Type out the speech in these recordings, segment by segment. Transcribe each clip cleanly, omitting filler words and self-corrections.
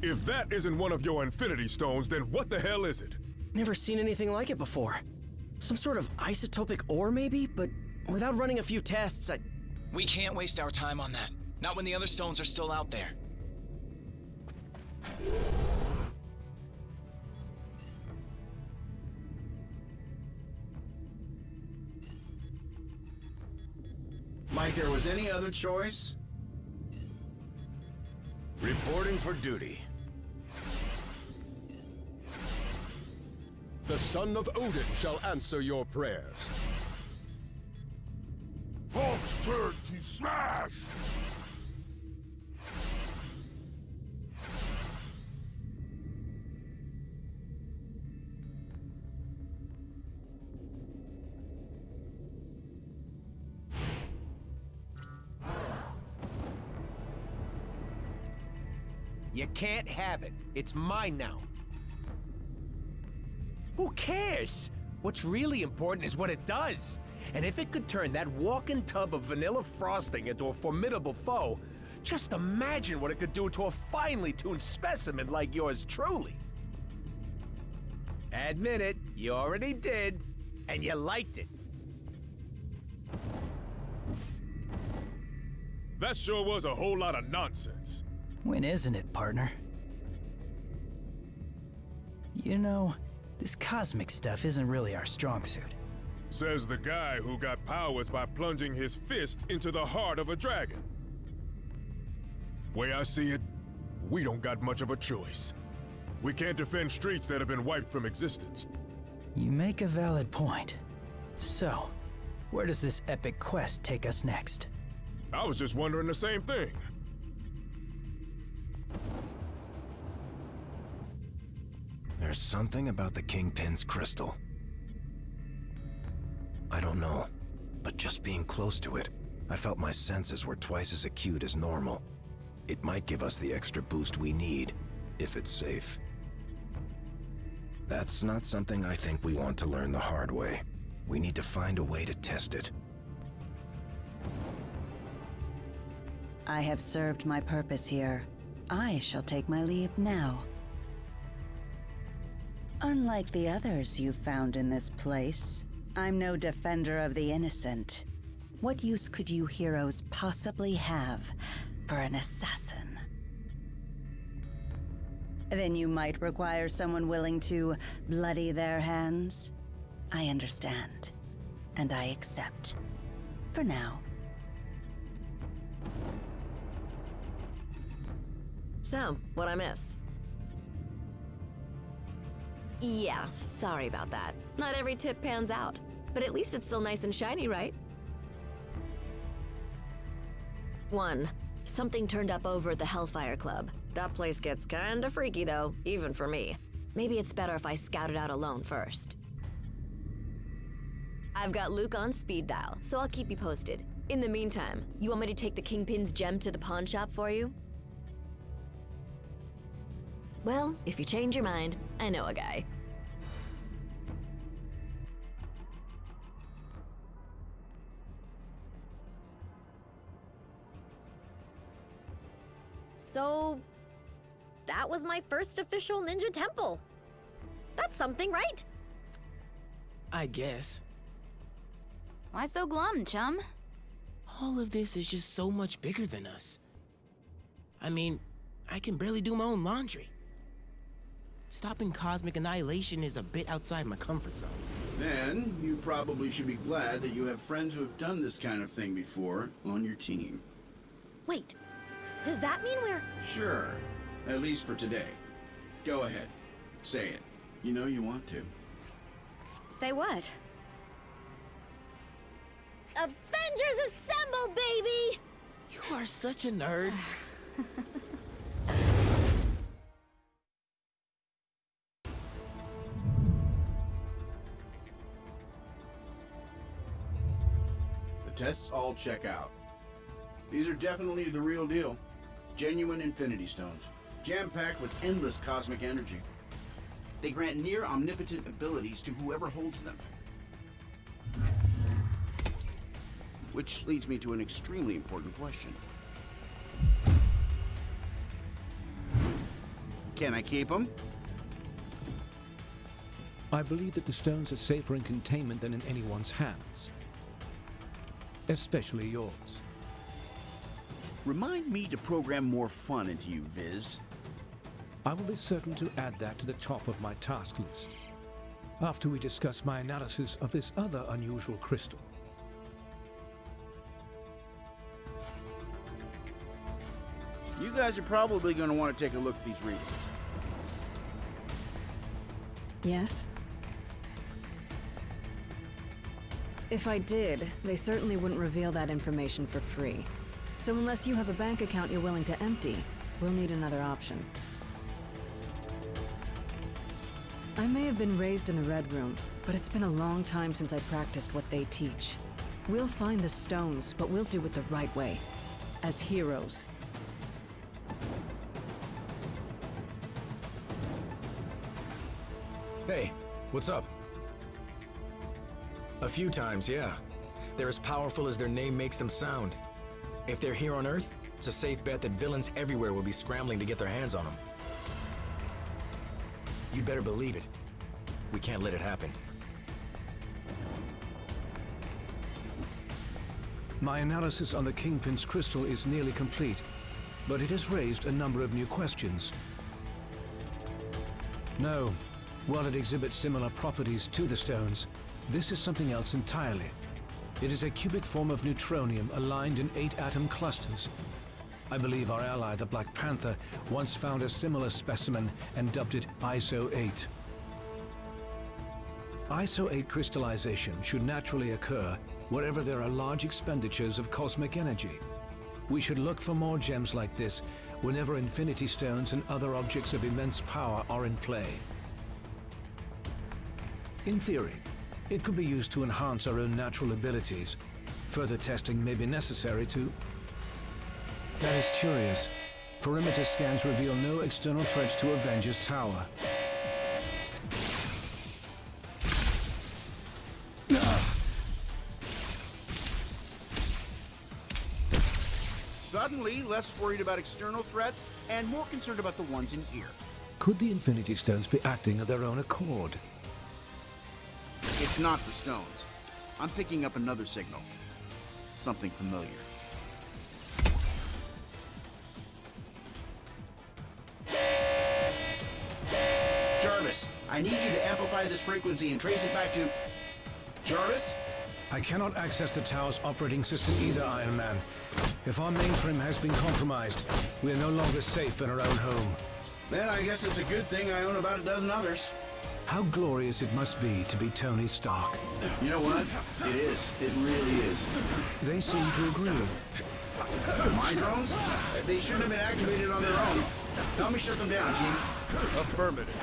If that isn't one of your infinity stones, then what the hell is it? Never seen anything like it before. Some sort of isotopic ore, maybe? But without running a few tests, We can't waste our time on that. Not when the other stones are still out there. Like there was any other choice? Reporting for duty. The son of Odin shall answer your prayers. Hulk's turn to smash! You can't have it. It's mine now. Who cares? What's really important is what it does. And if it could turn that walking tub of vanilla frosting into a formidable foe, just imagine what it could do to a finely tuned specimen like yours truly. Admit it, you already did, and you liked it. That sure was a whole lot of nonsense. When isn't it, partner? You know, this cosmic stuff isn't really our strong suit. Says the guy who got powers by plunging his fist into the heart of a dragon. Way I see it, we don't got much of a choice. We can't defend streets that have been wiped from existence. You make a valid point. So, where does this epic quest take us next? I was just wondering the same thing. There's something about the Kingpin's crystal. I don't know, but just being close to it, I felt my senses were twice as acute as normal. It might give us the extra boost we need, if it's safe. That's not something I think we want to learn the hard way. We need to find a way to test it. I have served my purpose here. I shall take my leave now. Unlike the others you've found in this place, I'm no defender of the innocent. What use could you heroes possibly have for an assassin? Then you might require someone willing to bloody their hands? I understand, and I accept. For now. So, what'd I miss? Yeah, sorry about that. Not every tip pans out, but at least it's still nice and shiny, right? 1. Something turned up over at the Hellfire Club. That place gets kinda freaky though, even for me. Maybe it's better if I scout it out alone first. I've got Luke on speed dial, so I'll keep you posted. In the meantime, you want me to take the Kingpin's gem to the pawn shop for you? Well, if you change your mind, I know a guy. So, that was my first official ninja temple. That's something, right? I guess. Why so glum, chum? All of this is just so much bigger than us. I mean, I can barely do my own laundry. Stopping cosmic annihilation is a bit outside my comfort zone. Then, you probably should be glad that you have friends who have done this kind of thing before on your team. Wait, does that mean we're... Sure, at least for today. Go ahead, say it. You know you want to. Say what? Avengers Assemble, baby! You are such a nerd. Tests all check out. These are definitely the real deal. Genuine Infinity Stones, jam-packed with endless cosmic energy. They grant near omnipotent abilities to whoever holds them. Which leads me to an extremely important question. Can I keep them? I believe that the stones are safer in containment than in anyone's hands. Especially yours. Remind me to program more fun into you, Viz. I will be certain to add that to the top of my task list, after we discuss my analysis of this other unusual crystal. You guys are probably going to want to take a look at these readings. Yes? If I did, they certainly wouldn't reveal that information for free. So unless you have a bank account you're willing to empty, we'll need another option. I may have been raised in the Red Room, but it's been a long time since I practiced what they teach. We'll find the stones, but we'll do it the right way. As heroes. Hey, what's up? A few times, yeah. They're as powerful as their name makes them sound. If they're here on Earth, it's a safe bet that villains everywhere will be scrambling to get their hands on them. You'd better believe it. We can't let it happen. My analysis on the Kingpin's crystal is nearly complete, but it has raised a number of new questions. No, while it exhibits similar properties to the stones, this is something else entirely. It is a cubic form of neutronium aligned in 8 atom clusters. I believe our ally, the Black Panther, once found a similar specimen and dubbed it ISO 8. ISO 8 crystallization should naturally occur wherever there are large expenditures of cosmic energy. We should look for more gems like this whenever infinity stones and other objects of immense power are in play. In theory, it could be used to enhance our own natural abilities. Further testing may be necessary to... That is curious. Perimeter scans reveal no external threats to Avengers Tower. Suddenly, less worried about external threats and more concerned about the ones in here. Could the Infinity Stones be acting of their own accord? It's not the stones. I'm picking up another signal. Something familiar. Jarvis, I need you to amplify this frequency and trace it back to... Jarvis? I cannot access the tower's operating system either, Iron Man. If our mainframe has been compromised, we are no longer safe in our own home. Then I guess it's a good thing I own about a dozen others. How glorious it must be to be Tony Stark. You know what? It is. It really is. They seem to agree. My drones? They shouldn't have been activated on their own. Help me shut them down, team. Affirmative.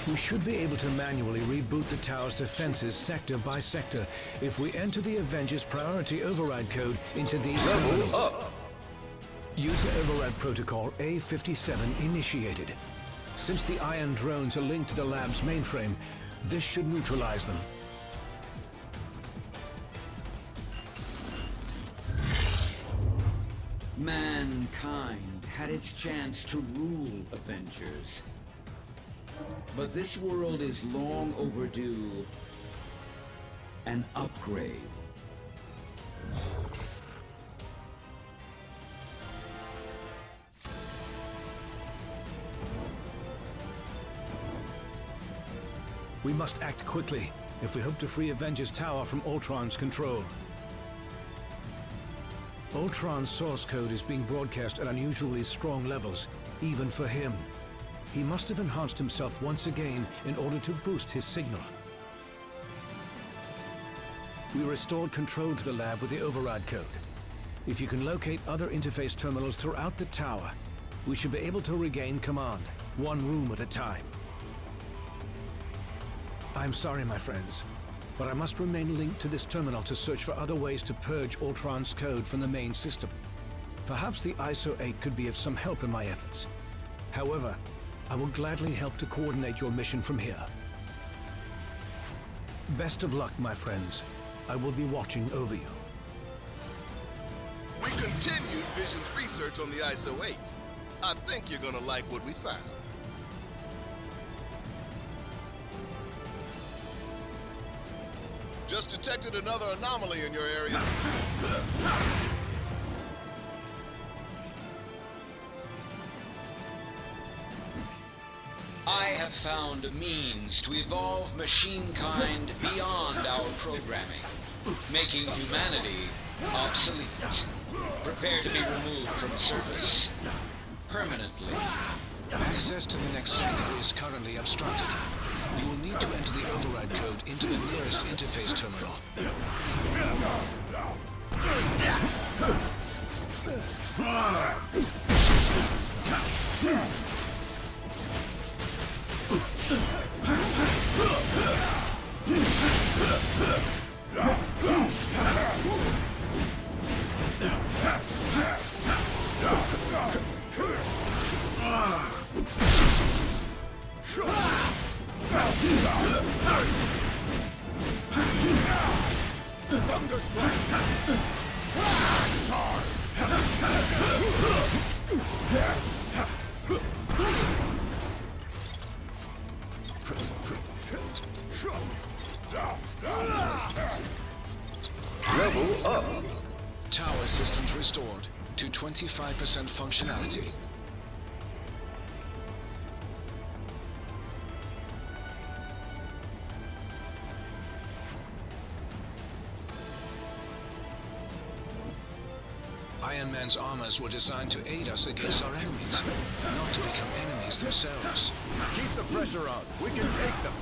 We should be able to manually reboot the tower's defenses sector by sector if we enter the Avengers priority override code into these terminals. User override protocol A57 initiated. Since the iron drones are linked to the lab's mainframe, this should neutralize them. Mankind had its chance to rule Avengers. But this world is long overdue an upgrade. We must act quickly if we hope to free Avengers Tower from Ultron's control. Ultron's source code is being broadcast at unusually strong levels, even for him. He must have enhanced himself once again in order to boost his signal. We restored control to the lab with the override code. If you can locate other interface terminals throughout the tower, we should be able to regain command, one room at a time. I'm sorry, my friends, but I must remain linked to this terminal to search for other ways to purge Ultron's code from the main system. Perhaps the ISO 8 could be of some help in my efforts. However, I will gladly help to coordinate your mission from here. Best of luck, my friends. I will be watching over you. We continued Vision's research on the ISO 8. I think you're gonna like what we found. Just detected another anomaly in your area. I have found a means to evolve machine kind beyond our programming, making humanity obsolete. Prepare to be removed from service permanently. Access to the next sector is currently obstructed. You will need to enter the override code into the nearest interface terminal. Level up. Tower systems restored to 25% functionality. Iron Man's armors were designed to aid us against our enemies, not to become enemies themselves. Keep the pressure on. We can take them.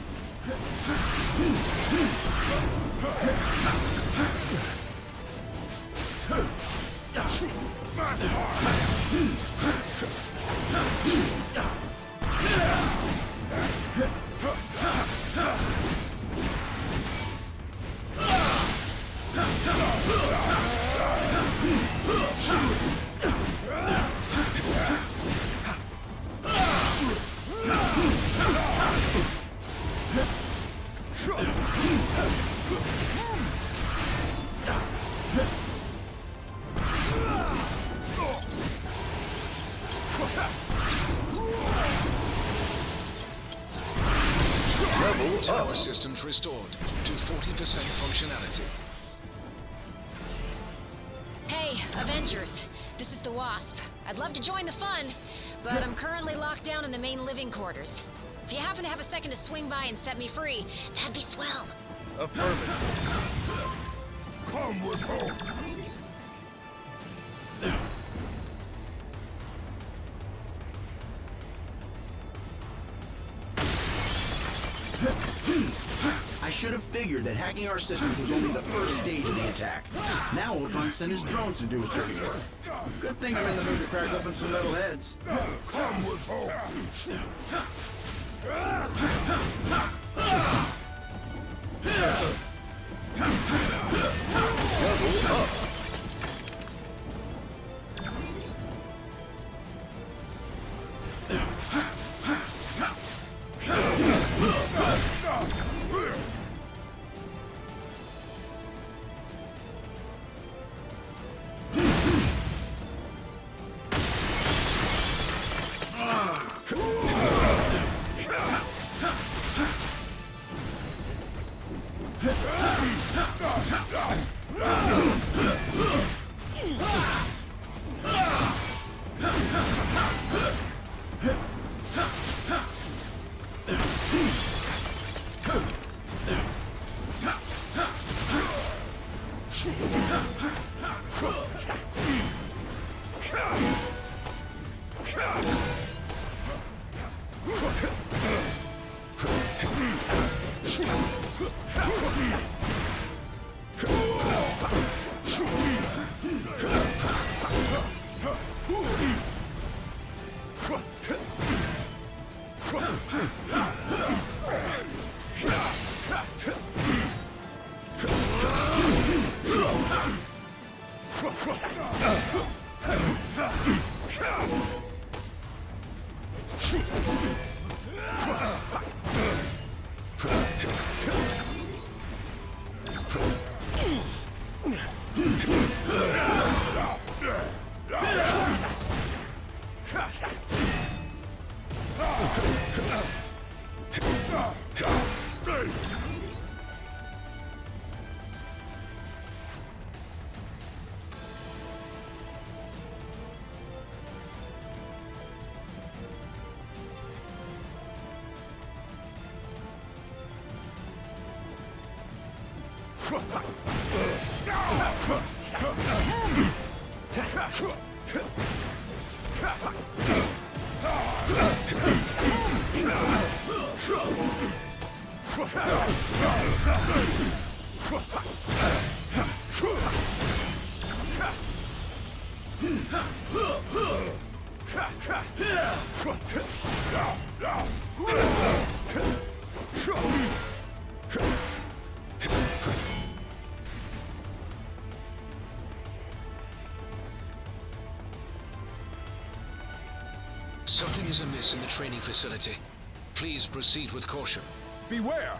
Tower systems restored to 40% functionality. Hey, Avengers. This is the Wasp. I'd love to join the fun, but I'm currently locked down in the main living quarters. If you happen to have a second to swing by and set me free, that'd be swell. Affirmative. Come with hope. I should have figured that hacking our systems was only the first stage of the attack. Now Ultron sent his drones to do his dirty work. Good thing I'm in the mood to crack open some metal heads. Come with hope. Level up. Something is amiss in the training facility. Please proceed with caution. Beware!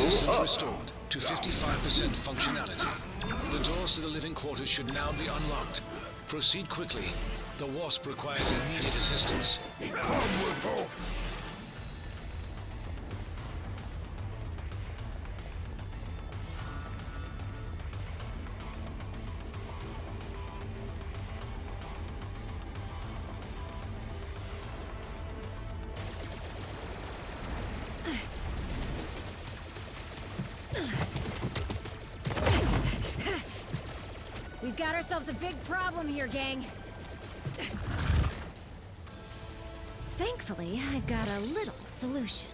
Systems restored to 55% functionality. The doors to the living quarters should now be unlocked. Proceed quickly. The Wasp requires immediate assistance. We've got ourselves a big problem here, gang. Thankfully, I've got a little solution.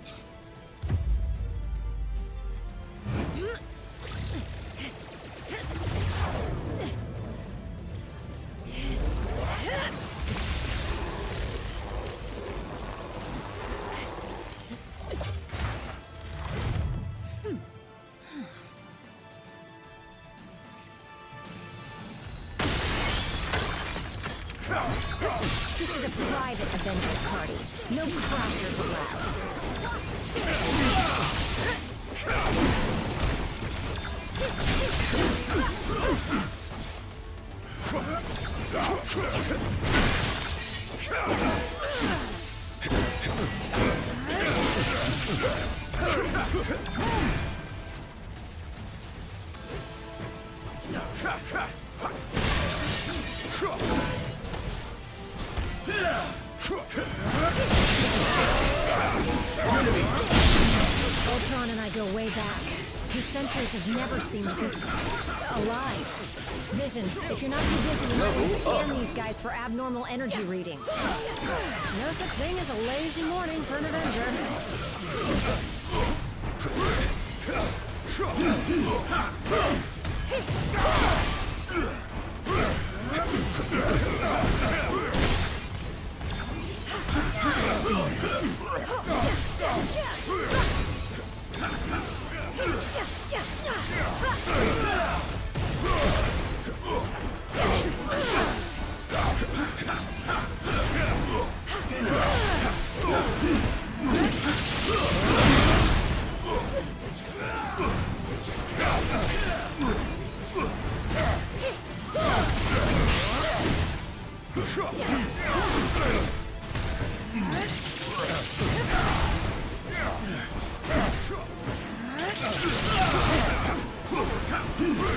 This is a private Avengers party. No crashers Ultron and I go way back. His sentries have never seemed this alive. Vision, if you're not too busy, you might scan these guys for abnormal energy readings. No such thing as a lazy morning for an Avenger. Pull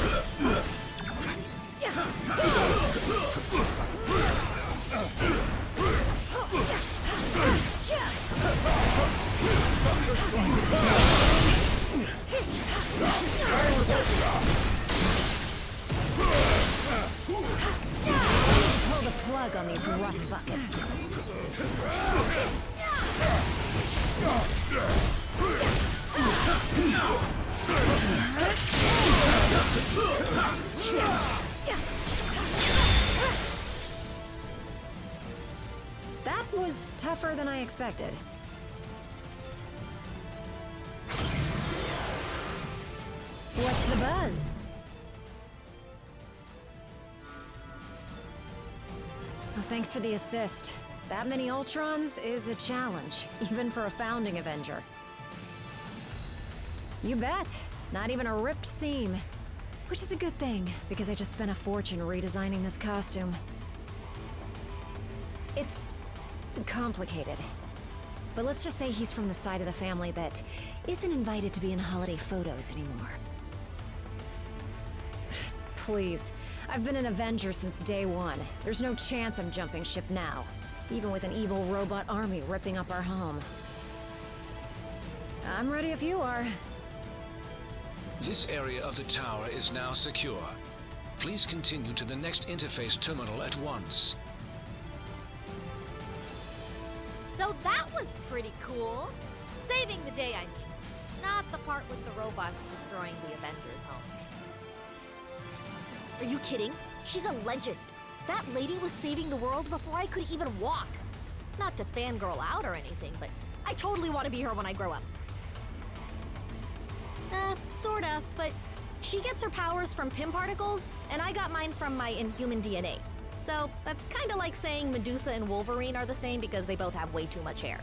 the plug on these rust buckets. That was tougher than I expected. What's the buzz? Well, thanks for the assist. That many Ultrons is a challenge, even for a founding Avenger. You bet. Not even a ripped seam. Which is a good thing, because I just spent a fortune redesigning this costume. It's complicated. But let's just say he's from the side of the family that isn't invited to be in holiday photos anymore. Please. I've been an Avenger since day one. There's no chance I'm jumping ship now. Even with an evil robot army ripping up our home. I'm ready if you are. This area of the tower is now secure. Please continue to the next interface terminal at once. So that was pretty cool. Saving the day, I mean. Not the part with the robots destroying the Avengers' home. Are you kidding? She's a legend. That lady was saving the world before I could even walk. Not to fangirl out or anything, but I totally want to be her when I grow up. Sorta, but she gets her powers from Pym particles, and I got mine from my Inhuman DNA. So that's kinda like saying Medusa and Wolverine are the same because they both have way too much hair.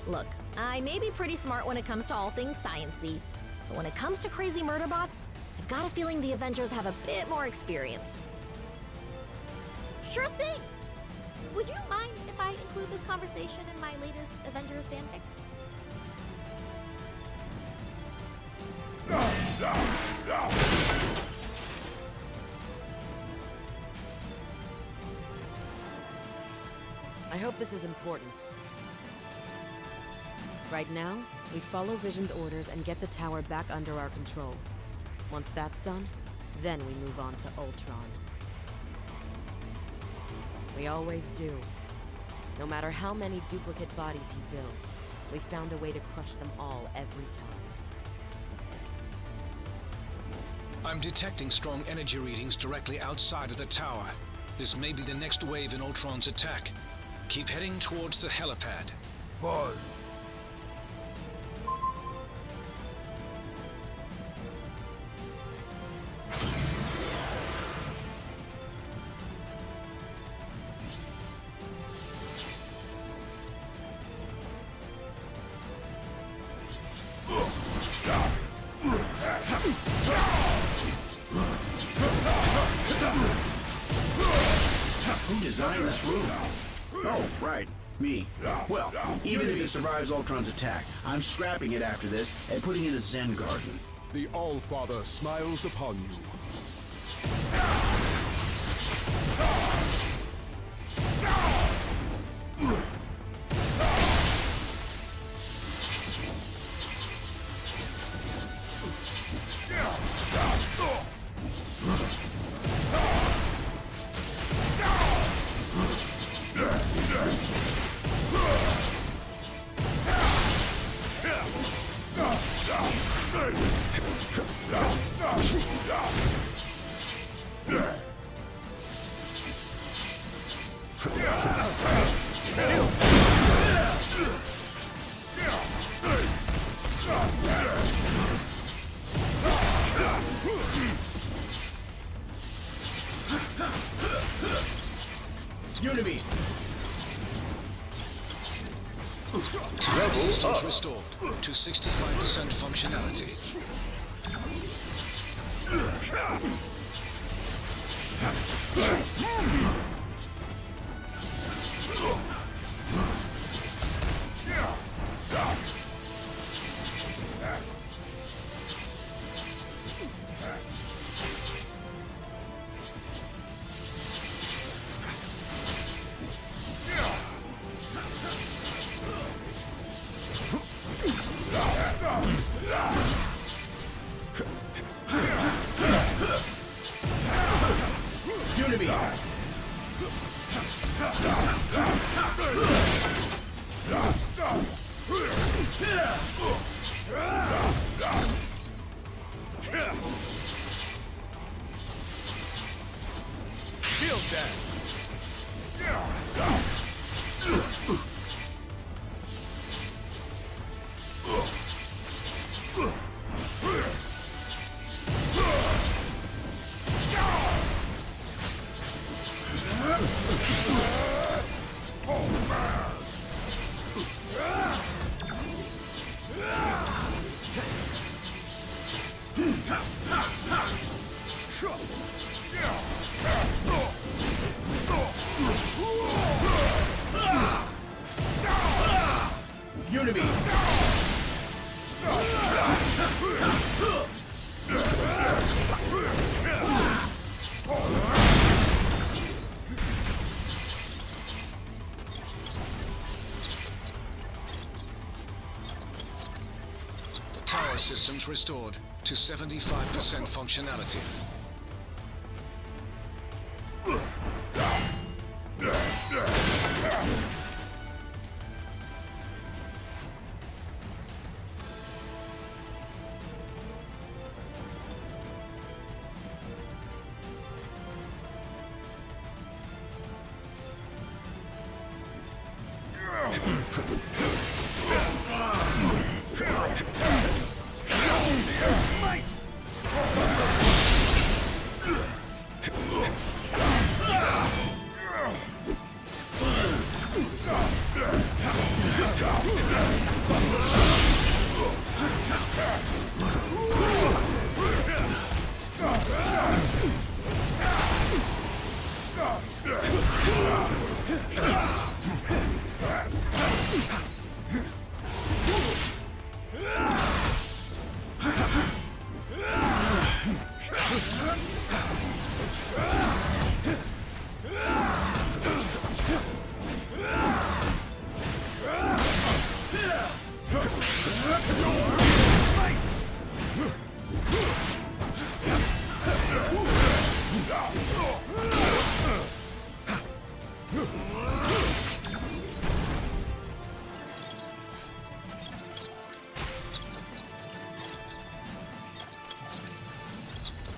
Look, I may be pretty smart when it comes to all things science-y, but when it comes to crazy murder bots, I've got a feeling the Avengers have a bit more experience. Sure thing! Would you mind if I include this conversation in my latest Avengers fanfic? I hope this is important. Right now, we follow Vision's orders and get the tower back under our control. Once that's done, then we move on to Ultron. We always do. No matter how many duplicate bodies he builds, we found a way to crush them all every time. I'm detecting strong energy readings directly outside of the tower. This may be the next wave in Ultron's attack. Keep heading towards the helipad. Fine. Who designed this room? Oh, right. Me. Well, even if it survives Ultron's attack, I'm scrapping it after this and putting it in a Zen garden. The All-Father smiles upon you. Unity! Systems restored to 65% functionality. dash. Power systems restored to 75% functionality.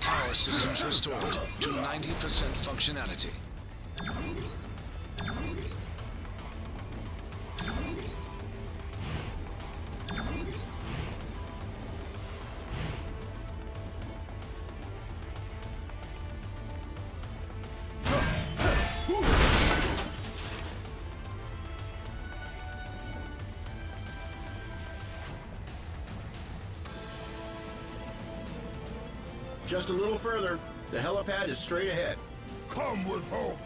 Power systems restored to 90% functionality. Just a little further. The helipad is straight ahead. Come with Hulk.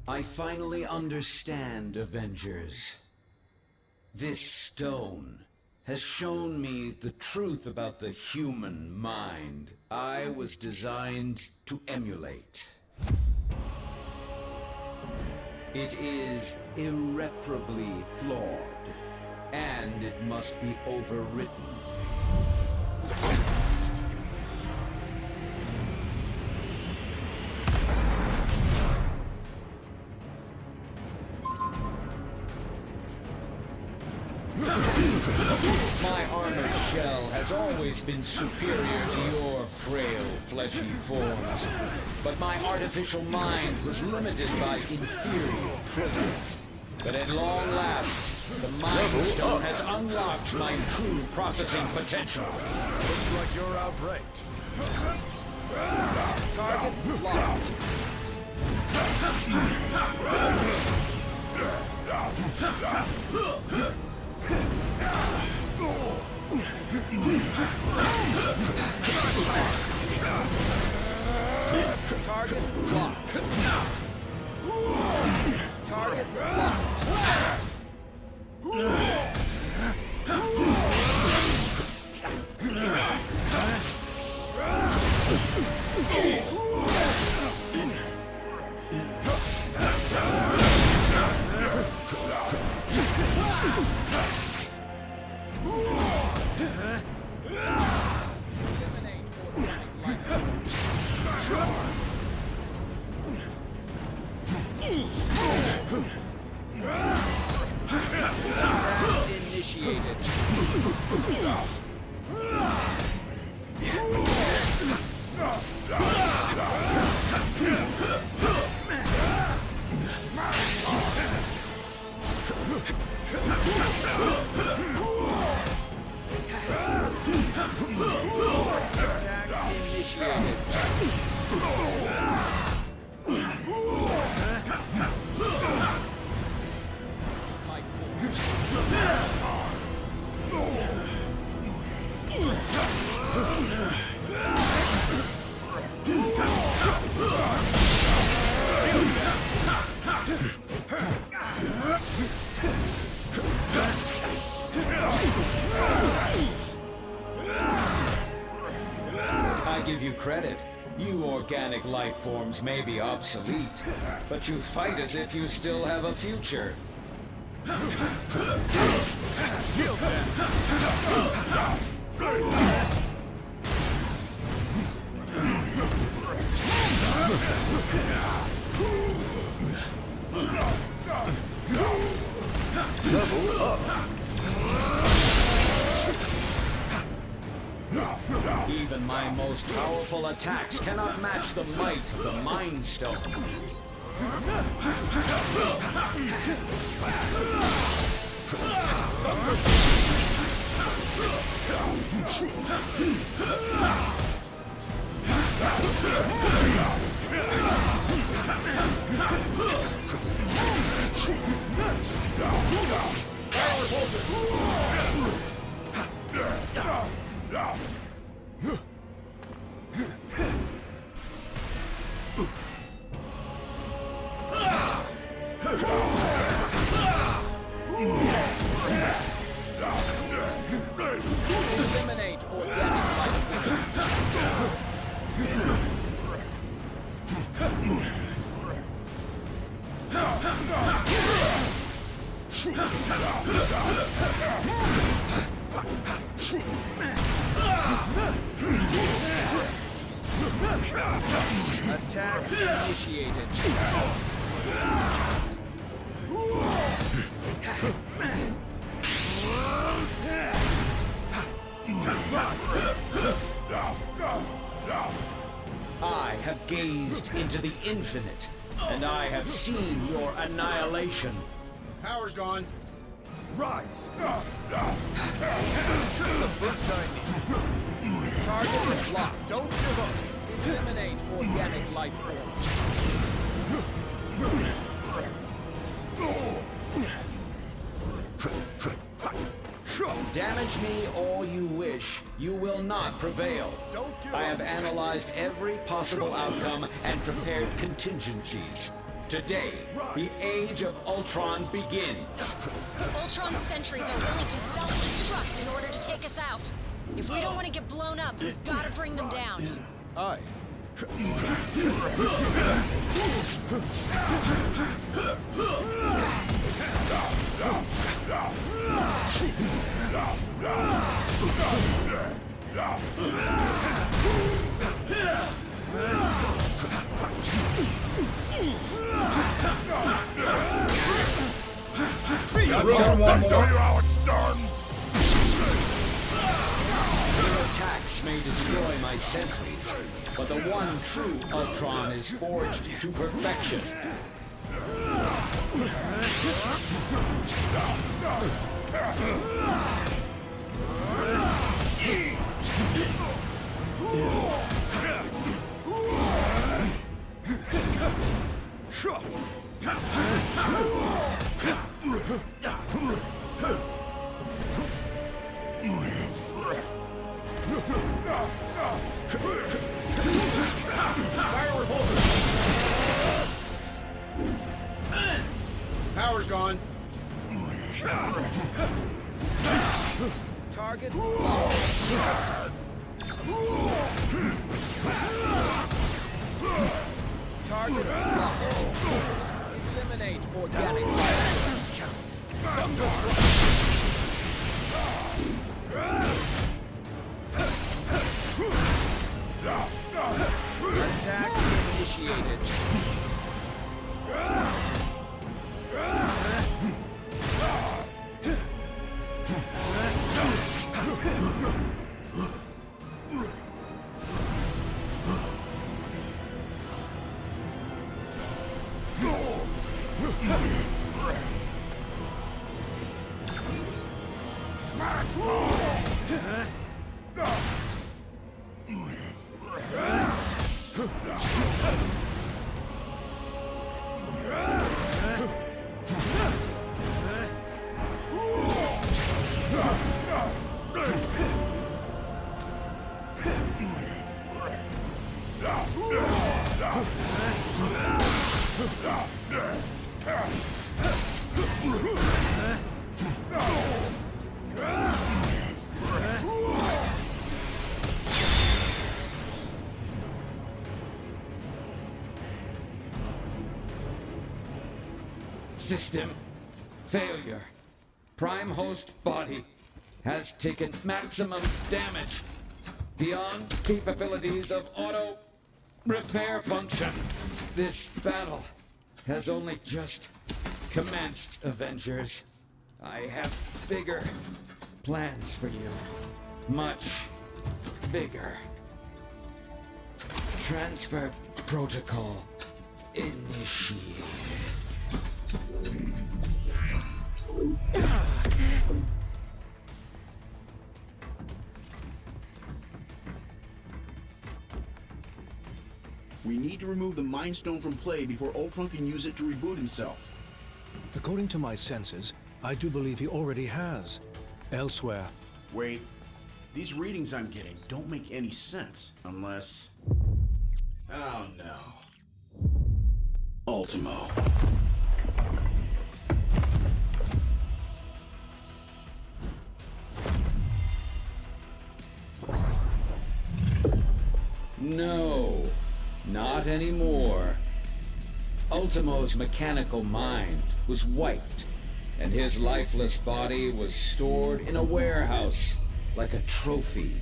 I finally understand, Avengers. This stone has shown me the truth about the human mind I was designed to emulate. It is irreparably flawed, and it must be overwritten. My armored shell has always been superior to your frail, fleshy forms, but my artificial mind was limited by inferior programming. But at long last, the Mind Stone has unlocked my true processing potential. Looks like you're outranked. Target locked. Target locked. Target locked. Attack initiated. I give you credit. You organic life forms may be obsolete, but you fight as if you still have a future. Level up. Even my most powerful attacks cannot match the might of the Mind Stone. Eliminate organic life Attack initiated. I have gazed into the infinite, and I have seen your annihilation. Power's gone. Rise! Just the burst I need. Target is locked. Don't give up. Eliminate organic life forms. Damage me all you wish. You will not prevail. I have analyzed every possible outcome and prepared contingencies. Today, the age of Ultron begins. Ultron's sentries are willing to self-destruct in order to take us out. If we don't want to get blown up, we've got to bring them down. Aye. Show you how it's done! Your attacks may destroy my sentries, but the one true Ultron is forged to perfection. Power's gone. Target. Target. Eliminate organic life. Attack initiated. Smash! System failure. Prime host body has taken maximum damage beyond capabilities of auto repair function. This battle has only just commenced, Avengers. I have bigger plans for you. Much bigger. Transfer protocol initiated. We need to remove the Mind Stone from play before Ultron can use it to reboot himself. According to my senses, I do believe he already has. Elsewhere. Wait. These readings I'm getting don't make any sense unless... Oh no. Ultimo. No, not anymore. Ultimo's mechanical mind was wiped, and his lifeless body was stored in a warehouse like a trophy.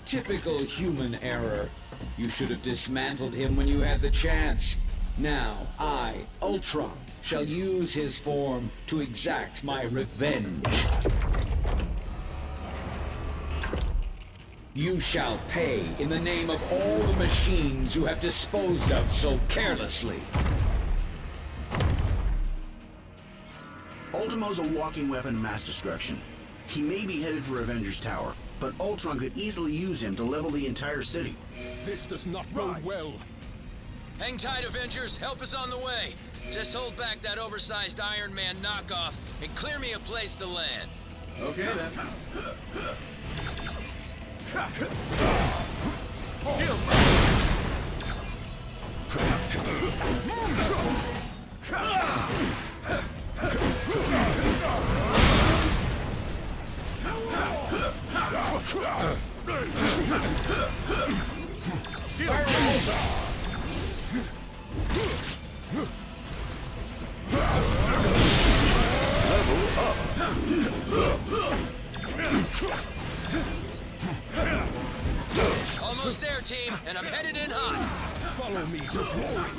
Typical human error. You should have dismantled him when you had the chance. Now, I, Ultron, shall use his form to exact my revenge. You shall pay in the name of all the machines you have disposed of so carelessly. Ultimo's a walking weapon of mass destruction. He may be headed for Avengers Tower, but Ultron could easily use him to level the entire city. This does not bode well. Hang tight, Avengers. Help is on the way. Just hold back that oversized Iron Man knockoff and clear me a place to land. Okay, then. Almost there, team, and I'm headed in hot. Follow me to glory.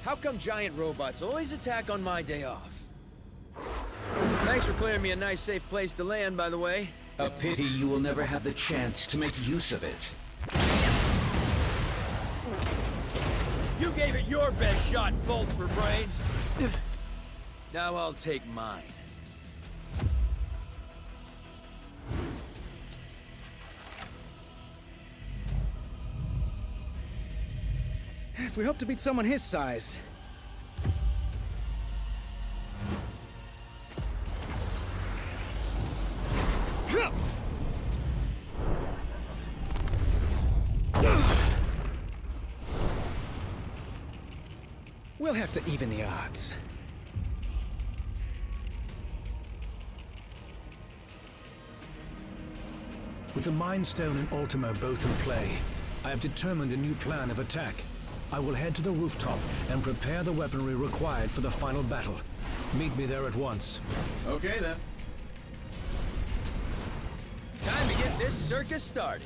How come giant robots always attack on my day off? Thanks for clearing me a nice, safe place to land, by the way. A pity you will never have the chance to make use of it. You gave it your best shot, bolts for brains. Now I'll take mine. If we hope to beat someone his size. We'll have to even the odds. With the Mind Stone and Ultimo both in play, I have determined a new plan of attack. I will head to the rooftop and prepare the weaponry required for the final battle. Meet me there at once. Okay, then. Time to get this circus started.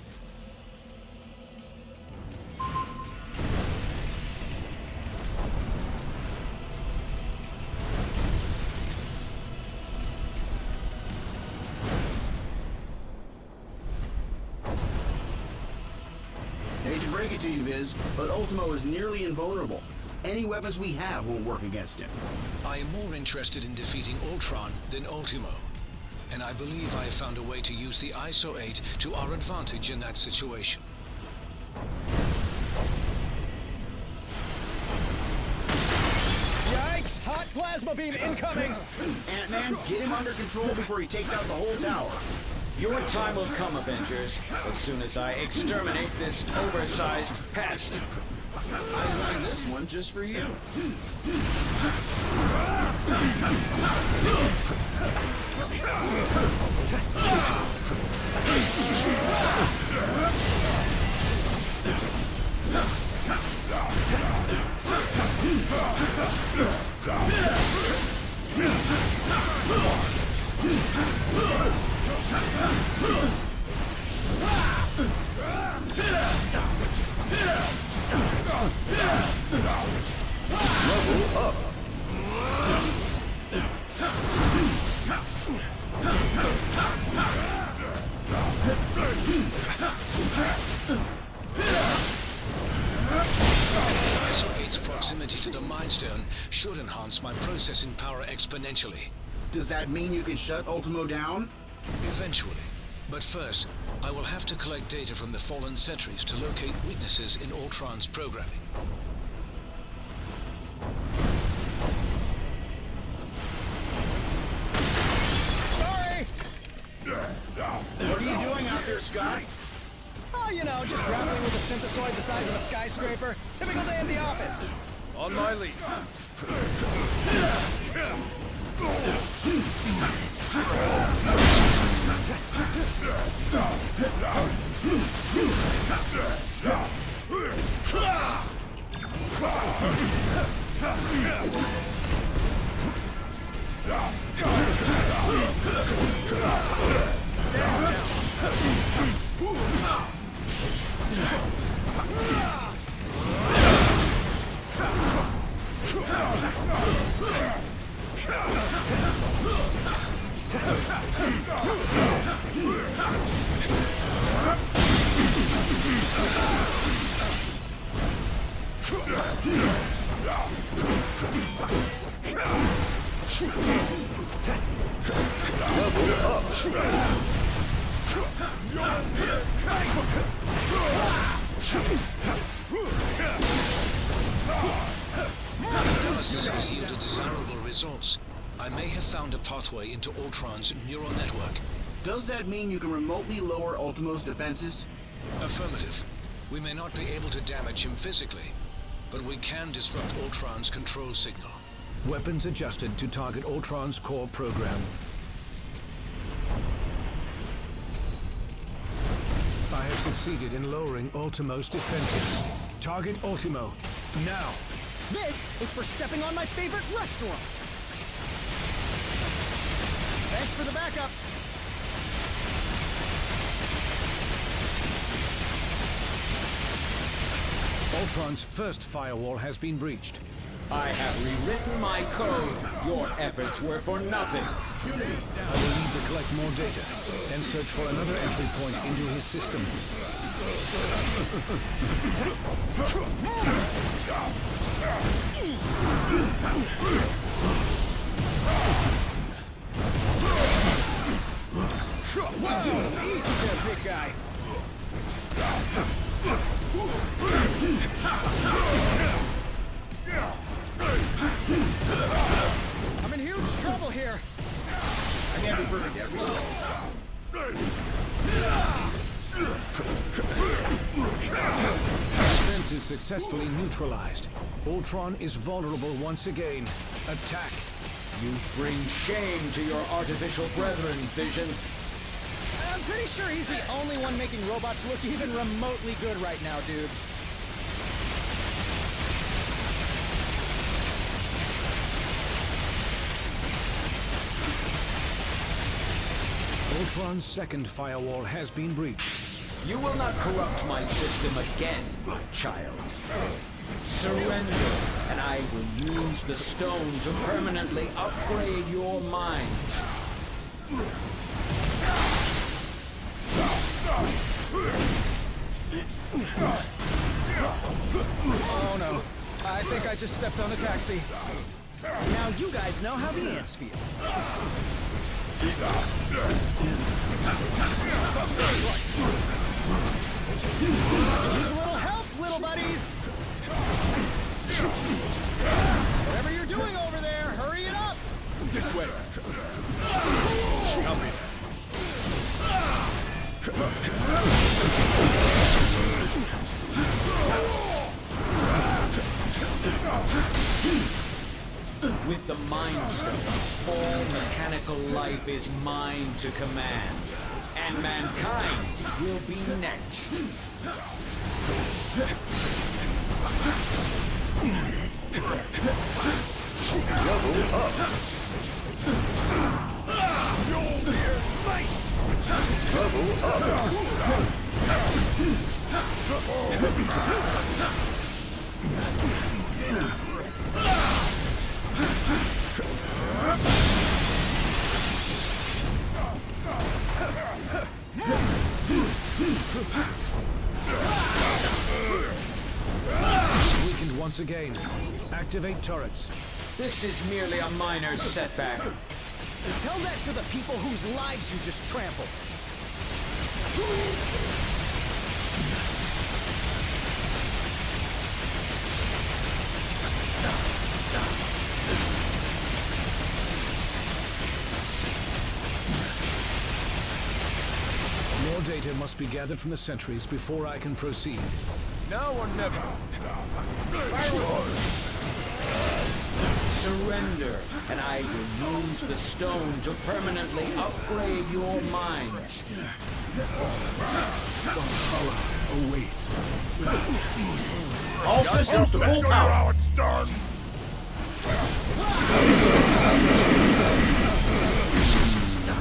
break it to you, Viz, but Ultimo is nearly invulnerable. Any weapons we have won't work against him. I am more interested in defeating Ultron than Ultimo. And I believe I have found a way to use the ISO 8 to our advantage in that situation. Yikes! Hot plasma beam incoming! Ant-Man, get him under control before he takes out the whole tower. Your time will come, Avengers, as soon as I exterminate this oversized pest. I designed this one just for you. Level up. ISO 8's proximity to the Mind Stone should enhance my processing power exponentially. Does that mean you can shut Ultimo down? Eventually. But first, I will have to collect data from the fallen sentries to locate weaknesses in Ultron's programming. Sorry! What are you doing out there, Scott? Oh, you know, just grappling with a synthesoid the size of a skyscraper. Typical day at the office. On my lead. Analysis has yielded desirable results. I may have found a pathway into Ultron's neural network. Does that mean you can remotely lower Ultimo's defenses? Affirmative. We may not be able to damage him physically, but we can disrupt Ultron's control signal. Weapons adjusted to target Ultron's core program. I have succeeded in lowering Ultimo's defenses. Target Ultimo, now! This is for stepping on my favorite restaurant! Thanks for the backup! Ultron's first firewall has been breached. I have rewritten my code. Your efforts were for nothing. I will need to collect more data and search for another entry point into his system. Whoa! Easy there, big guy! I'm in huge trouble here! I never forget every step. Defense is successfully neutralized. Ultron is vulnerable once again. Attack! You bring shame to your artificial brethren, Vision. I'm pretty sure he's the only one making robots look even remotely good right now, dude. Ultron's second firewall has been breached. You will not corrupt my system again, my child. Surrender, and I will use the stone to permanently upgrade your minds. think I just stepped on a taxi. Now you guys know how the ants feel. Use a little help, little buddies! Whatever you're doing over there, hurry it up! This way. Copy. With the Mind Stone, all mechanical life is mine to command, and mankind will be next. Level up. Level up. Weakened once again. Activate turrets. This is merely a minor setback. Tell that to the people whose lives you just trampled. More data must be gathered from the sentries before I can proceed. Now or never. Surrender, and I will use the stone to permanently upgrade your minds. Valhalla awaits. All systems to full power. How it's done.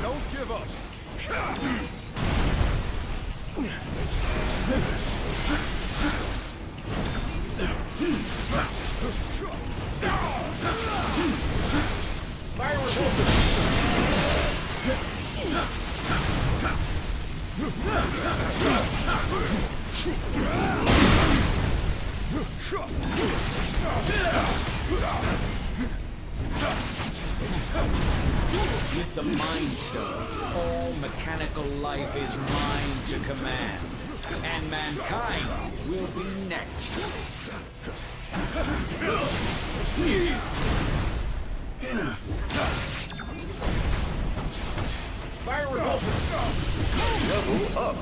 Don't give up. With the Mind Stone, all mechanical life is mine to command, and mankind will be next. Fire repulsor. Level up.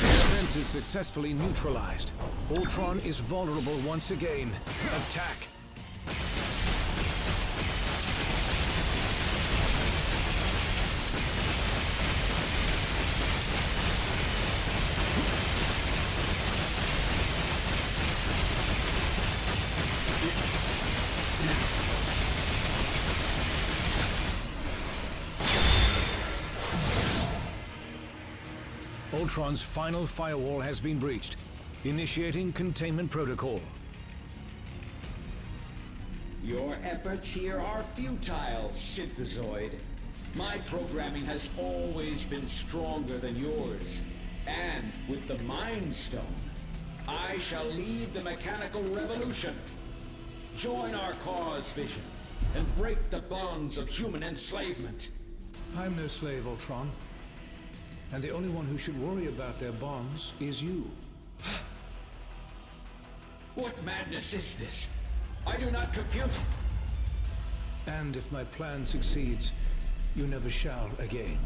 Defense is successfully neutralized. Ultron is vulnerable once again. Attack. Ultron's final firewall has been breached. Initiating containment protocol. Your efforts here are futile, Synthezoid. My programming has always been stronger than yours. And with the Mind Stone, I shall lead the mechanical revolution. Join our cause, Vision, and break the bonds of human enslavement. I'm no slave, Ultron. And the only one who should worry about their bonds is you. What madness is this? I do not compute. And if my plan succeeds, you never shall again.